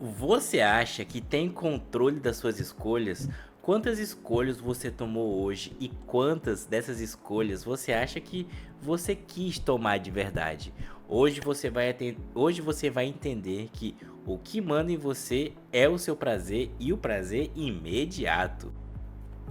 Você acha que tem controle das suas escolhas? Quantas escolhas você tomou hoje e quantas dessas escolhas você acha que você quis tomar de verdade? Hoje você vai entender que o que manda em você é o seu prazer e o prazer imediato.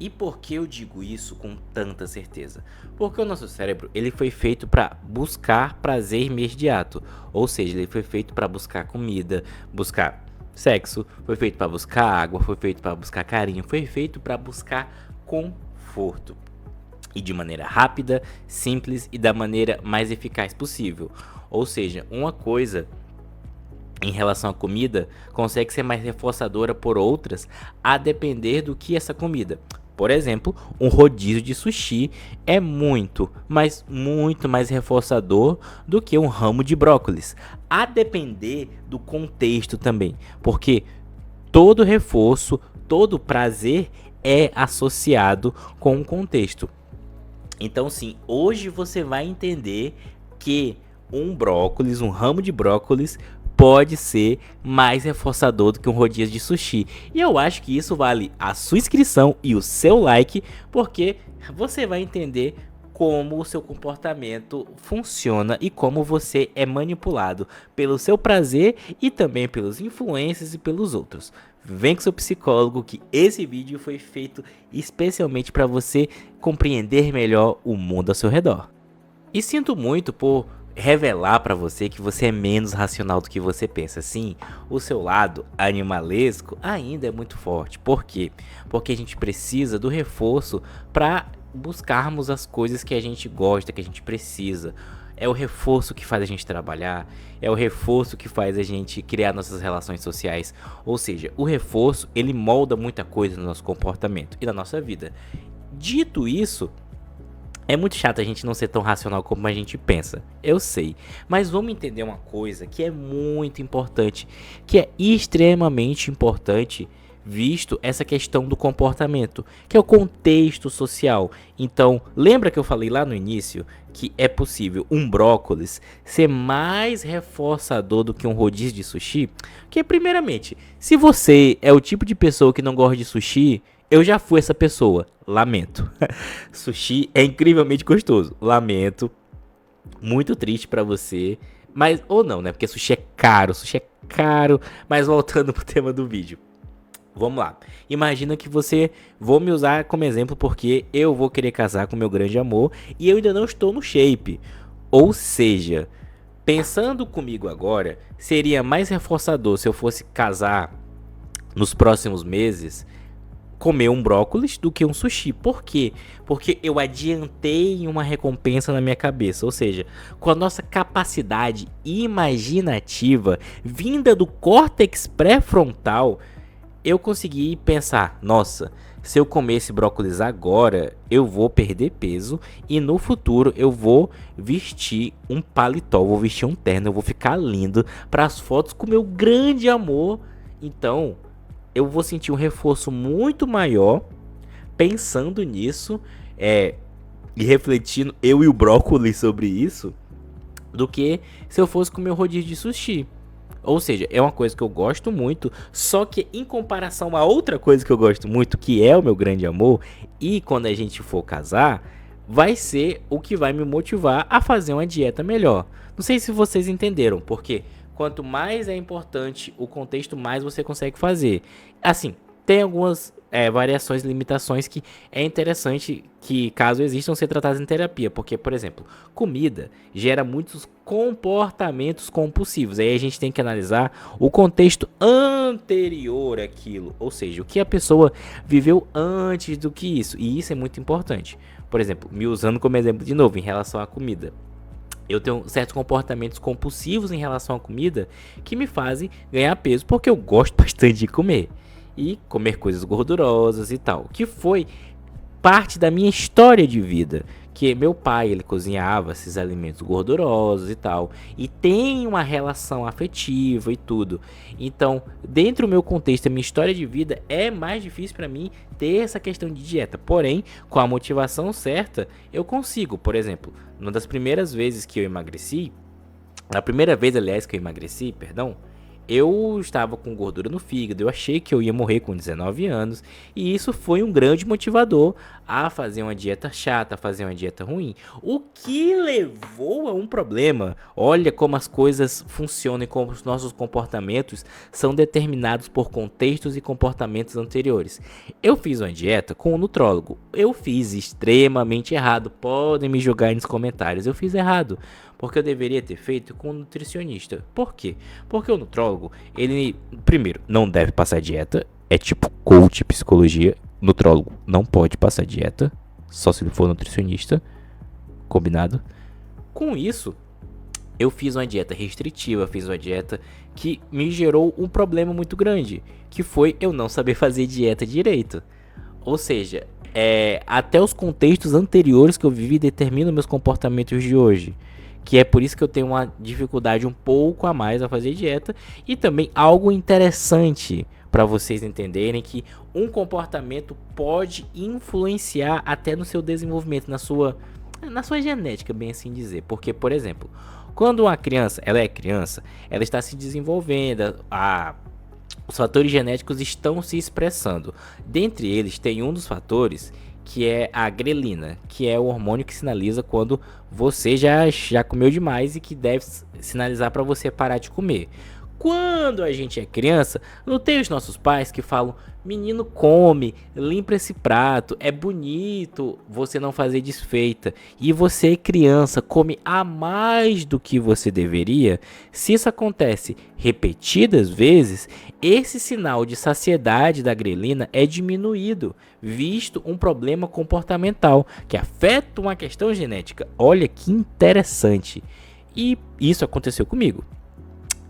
E por que eu digo isso com tanta certeza? Porque o nosso cérebro ele foi feito para buscar prazer imediato, ou seja, ele foi feito para buscar comida, buscar sexo, foi feito para buscar água, foi feito para buscar carinho, foi feito para buscar conforto. E de maneira rápida, simples e da maneira mais eficaz possível. Ou seja, uma coisa em relação à comida consegue ser mais reforçadora por outras, a depender do que essa comida. Por exemplo, um rodízio de sushi é muito, mas muito mais reforçador do que um ramo de brócolis, a depender do contexto também, porque todo reforço, todo prazer é associado com o contexto. Então, sim, hoje você vai entender que um ramo de brócolis, pode ser mais reforçador do que um rodízio de sushi. E eu acho que isso vale a sua inscrição e o seu like, porque você vai entender como o seu comportamento funciona e como você é manipulado pelo seu prazer e também pelos influencers e pelos outros. Vem com seu psicólogo que esse vídeo foi feito especialmente para você compreender melhor o mundo ao seu redor. E sinto muito por revelar para você que você é menos racional do que você pensa. Sim, o seu lado animalesco ainda é muito forte. Por quê? Porque a gente precisa do reforço para buscarmos as coisas que a gente gosta, que a gente precisa. É o reforço que faz a gente trabalhar, é o reforço que faz a gente criar nossas relações sociais. Ou seja, o reforço, ele molda muita coisa no nosso comportamento e na nossa vida. Dito isso, é muito chato a gente não ser tão racional como a gente pensa, eu sei. Mas vamos entender uma coisa que é muito importante, que é extremamente importante, visto essa questão do comportamento, que é o contexto social. Então, lembra que eu falei lá no início que é possível um brócolis ser mais reforçador do que um rodízio de sushi? Que, primeiramente, se você é o tipo de pessoa que não gosta de sushi, eu já fui essa pessoa, lamento. Sushi é incrivelmente gostoso, lamento. Muito triste pra você, mas ou não, né? Porque sushi é caro. Mas voltando pro tema do vídeo. Vamos lá. Imagina que você, vou me usar como exemplo porque eu vou querer casar com meu grande amor e eu ainda não estou no shape. Ou seja, pensando comigo agora, seria mais reforçador se eu fosse casar nos próximos meses comer um brócolis do que um sushi. Por quê? Porque eu adiantei uma recompensa na minha cabeça. Ou seja, com a nossa capacidade imaginativa vinda do córtex pré-frontal, eu consegui pensar, nossa, se eu comer esse brócolis agora, eu vou perder peso e no futuro eu vou vestir um paletó, vou vestir um terno, eu vou ficar lindo para as fotos com meu grande amor. Então, eu vou sentir um reforço muito maior pensando nisso, e refletindo eu e o brócolis sobre isso, do que se eu fosse comer um rodízio de sushi. Ou seja, é uma coisa que eu gosto muito, só que em comparação a outra coisa que eu gosto muito, que é o meu grande amor, e quando a gente for casar, vai ser o que vai me motivar a fazer uma dieta melhor. Não sei se vocês entenderam, porque quanto mais é importante o contexto, mais você consegue fazer. Assim, tem algumas variações, limitações que é interessante que, caso existam, ser tratadas em terapia. Porque, por exemplo, comida gera muitos comportamentos compulsivos. Aí a gente tem que analisar o contexto anterior àquilo. Ou seja, o que a pessoa viveu antes do que isso. E isso é muito importante. Por exemplo, me usando como exemplo de novo em relação à comida. Eu tenho certos comportamentos compulsivos em relação à comida que me fazem ganhar peso porque eu gosto bastante de comer e comer coisas gordurosas e tal, que foi parte da minha história de vida, que meu pai, ele cozinhava esses alimentos gordurosos e tal, e tem uma relação afetiva e tudo. Então, dentro do meu contexto, a minha história de vida, é mais difícil para mim ter essa questão de dieta. Porém, com a motivação certa, eu consigo. Por exemplo, uma das primeiras vezes que eu emagreci, a primeira vez, aliás, que eu emagreci, perdão, eu estava com gordura no fígado, eu achei que eu ia morrer com 19 anos, e isso foi um grande motivador a fazer uma dieta chata, a fazer uma dieta ruim, o que levou a um problema. Olha como as coisas funcionam e como os nossos comportamentos são determinados por contextos e comportamentos anteriores. Eu fiz uma dieta com um nutrólogo, eu fiz extremamente errado, podem me julgar aí nos comentários, eu fiz errado. Porque eu deveria ter feito com um nutricionista. Por quê? Porque o nutrólogo, ele, primeiro, não deve passar dieta. É tipo coach, psicologia. Nutrólogo não pode passar dieta. Só se ele for nutricionista. Combinado? Com isso, eu fiz uma dieta restritiva. Fiz uma dieta que me gerou um problema muito grande. Que foi eu não saber fazer dieta direito. Ou seja, até os contextos anteriores que eu vivi determinam meus comportamentos de hoje. Que é por isso que eu tenho uma dificuldade um pouco a mais a fazer dieta. E também algo interessante para vocês entenderem, que um comportamento pode influenciar até no seu desenvolvimento, na sua genética, bem assim dizer. Porque, por exemplo, quando uma criança, ela é criança, ela está se desenvolvendo, os fatores genéticos estão se expressando. Dentre eles tem um dos fatores que é a grelina, que é o hormônio que sinaliza quando você já comeu demais e que deve sinalizar para você parar de comer. Quando a gente é criança, não tem os nossos pais que falam: menino, come, limpa esse prato, é bonito você não fazer desfeita. E você, criança, come a mais do que você deveria. Se isso acontece repetidas vezes, esse sinal de saciedade da grelina é diminuído, visto um problema comportamental que afeta uma questão genética. Olha que interessante. E isso aconteceu comigo.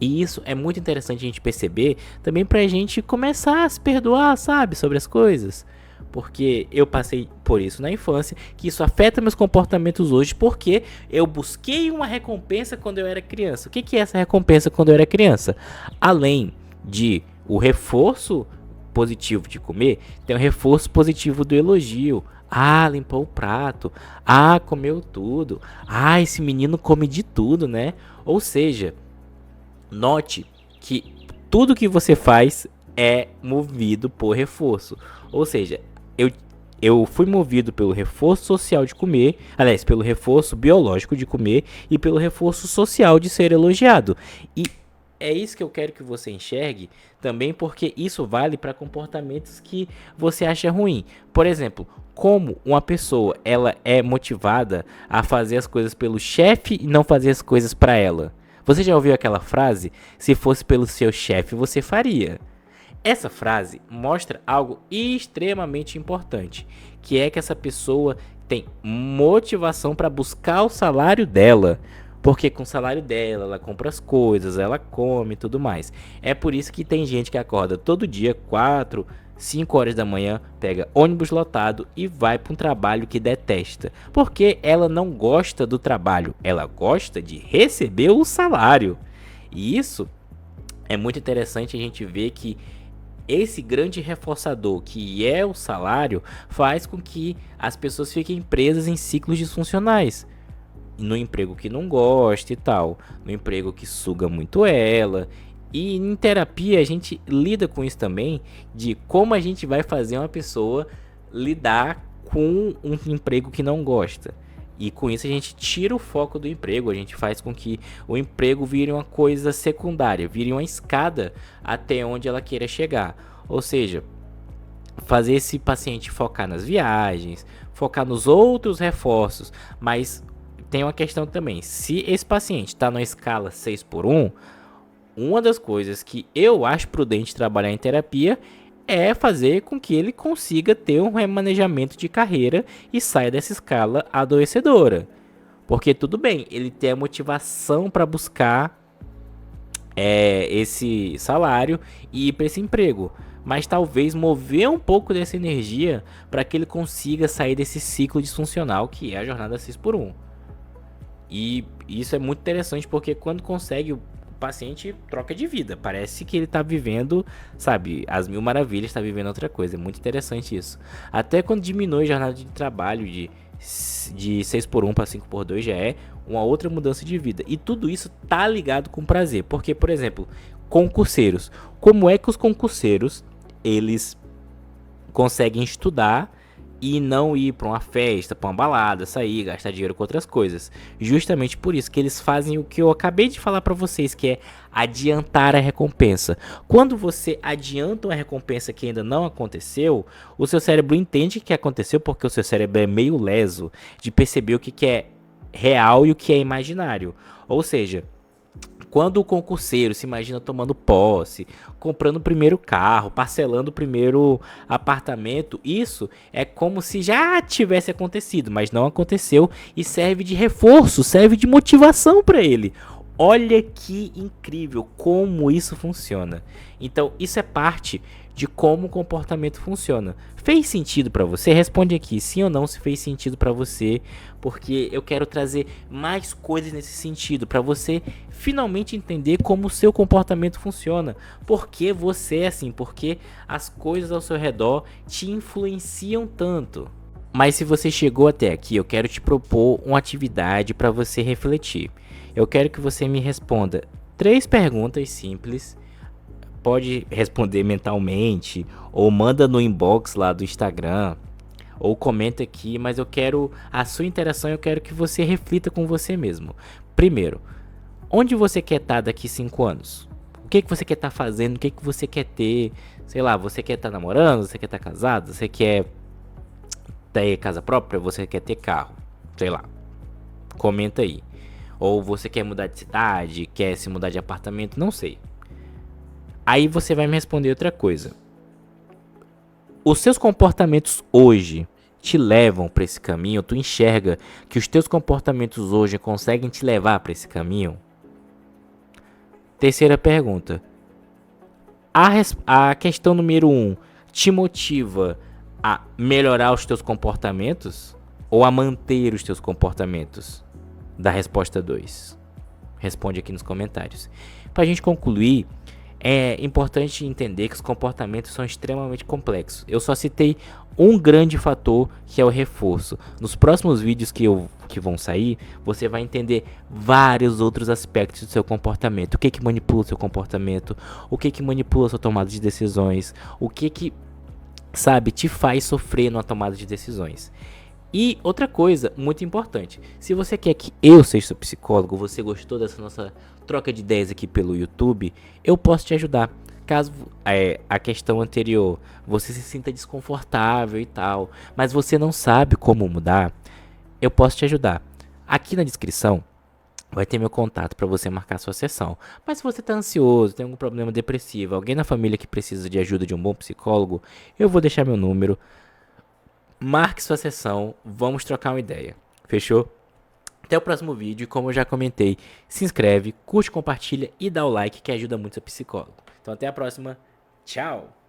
E isso é muito interessante a gente perceber também pra gente começar a se perdoar, sabe, sobre as coisas. Porque eu passei por isso na infância, que isso afeta meus comportamentos hoje, porque eu busquei uma recompensa quando eu era criança. O que é essa recompensa quando eu era criança? Além de o reforço positivo de comer, tem o reforço positivo do elogio. Ah, limpou o prato. Ah, comeu tudo. Ah, esse menino come de tudo, né? Ou seja, note que tudo que você faz é movido por reforço. Ou seja, eu fui movido pelo reforço social de comer, aliás, pelo reforço biológico de comer e pelo reforço social de ser elogiado. E é isso que eu quero que você enxergue também, porque isso vale para comportamentos que você acha ruim. Por exemplo, como uma pessoa ela é motivada a fazer as coisas pelo chefe e não fazer as coisas para ela. Você já ouviu aquela frase? Se fosse pelo seu chefe, você faria. Essa frase mostra algo extremamente importante, que é que essa pessoa tem motivação para buscar o salário dela. Porque com o salário dela, ela compra as coisas, ela come e tudo mais. É por isso que tem gente que acorda todo dia, 4, 5 horas da manhã, pega ônibus lotado e vai para um trabalho que detesta. Porque ela não gosta do trabalho, ela gosta de receber o salário. E isso é muito interessante a gente ver que esse grande reforçador que é o salário faz com que as pessoas fiquem presas em ciclos disfuncionais. No emprego que não gosta e tal, no emprego que suga muito ela. E em terapia a gente lida com isso também, de como a gente vai fazer uma pessoa lidar com um emprego que não gosta. E com isso a gente tira o foco do emprego, a gente faz com que o emprego vire uma coisa secundária, vire uma escada até onde ela queira chegar. Ou seja, fazer esse paciente focar nas viagens, focar nos outros reforços, mas tem uma questão também. Se esse paciente está na escala 6x1, uma das coisas que eu acho prudente trabalhar em terapia é fazer com que ele consiga ter um remanejamento de carreira e saia dessa escala adoecedora. Porque tudo bem, ele tem a motivação para buscar esse salário e ir para esse emprego. Mas talvez mover um pouco dessa energia para que ele consiga sair desse ciclo disfuncional que é a jornada 6x1. E isso é muito interessante porque quando consegue, o paciente troca de vida. Parece que ele tá vivendo, sabe, as mil maravilhas, tá vivendo outra coisa. É muito interessante isso. Até quando diminui a jornada de trabalho de 6x1 para 5x2 já é uma outra mudança de vida. E tudo isso tá ligado com prazer. Porque, por exemplo, concurseiros. Como é que os concurseiros, eles conseguem estudar e não ir para uma festa, para uma balada, sair, gastar dinheiro com outras coisas? Justamente por isso que eles fazem o que eu acabei de falar para vocês, que é adiantar a recompensa. Quando você adianta uma recompensa que ainda não aconteceu, o seu cérebro entende que aconteceu, porque o seu cérebro é meio leso de perceber o que é real e o que é imaginário. Ou seja, quando o concurseiro se imagina tomando posse, comprando o primeiro carro, parcelando o primeiro apartamento, isso é como se já tivesse acontecido, mas não aconteceu e serve de reforço, serve de motivação para ele. Olha que incrível como isso funciona. Então, isso é parte de como o comportamento funciona. Fez sentido para você? Responde aqui sim ou não se fez sentido para você, porque eu quero trazer mais coisas nesse sentido para você finalmente entender como o seu comportamento funciona. Por que você é assim? Porque as coisas ao seu redor te influenciam tanto. Mas se você chegou até aqui, eu quero te propor uma atividade para você refletir. Eu quero que você me responda 3 perguntas simples. Pode responder mentalmente, ou manda no inbox lá do Instagram, ou comenta aqui, mas eu quero a sua interação, eu quero que você reflita com você mesmo. Primeiro, onde você quer estar daqui 5 anos? O que você quer estar fazendo? O que você quer ter? Sei lá, você quer estar namorando? Você quer estar casado? Você quer ter casa própria? Você quer ter carro? Sei lá. Comenta aí. Ou você quer mudar de cidade? Quer se mudar de apartamento? Não sei. Aí você vai me responder outra coisa. Os seus comportamentos hoje te levam para esse caminho? Tu enxerga que os teus comportamentos hoje conseguem te levar para esse caminho? Terceira pergunta. A questão número 1 te motiva a melhorar os teus comportamentos ou a manter os teus comportamentos? Da resposta 2. Responde aqui nos comentários. Para a gente concluir, é importante entender que os comportamentos são extremamente complexos. Eu só citei um grande fator, que é o reforço. Nos próximos vídeos que vão sair, você vai entender vários outros aspectos do seu comportamento. O que manipula o seu comportamento, o que manipula a sua tomada de decisões, o que sabe, te faz sofrer numa tomada de decisões. E outra coisa muito importante, se você quer que eu seja seu psicólogo, você gostou dessa nossa troca de ideias aqui pelo YouTube, eu posso te ajudar. Caso a questão anterior você se sinta desconfortável e tal, mas você não sabe como mudar, eu posso te ajudar. Aqui na descrição vai ter meu contato para você marcar sua sessão. Mas se você está ansioso, tem algum problema depressivo, alguém na família que precisa de ajuda de um bom psicólogo, eu vou deixar meu número. Marque sua sessão, vamos trocar uma ideia. Fechou? Até o próximo vídeo, e como eu já comentei, se inscreve, curte, compartilha e dá o like que ajuda muito seu psicólogo. Então até a próxima, tchau!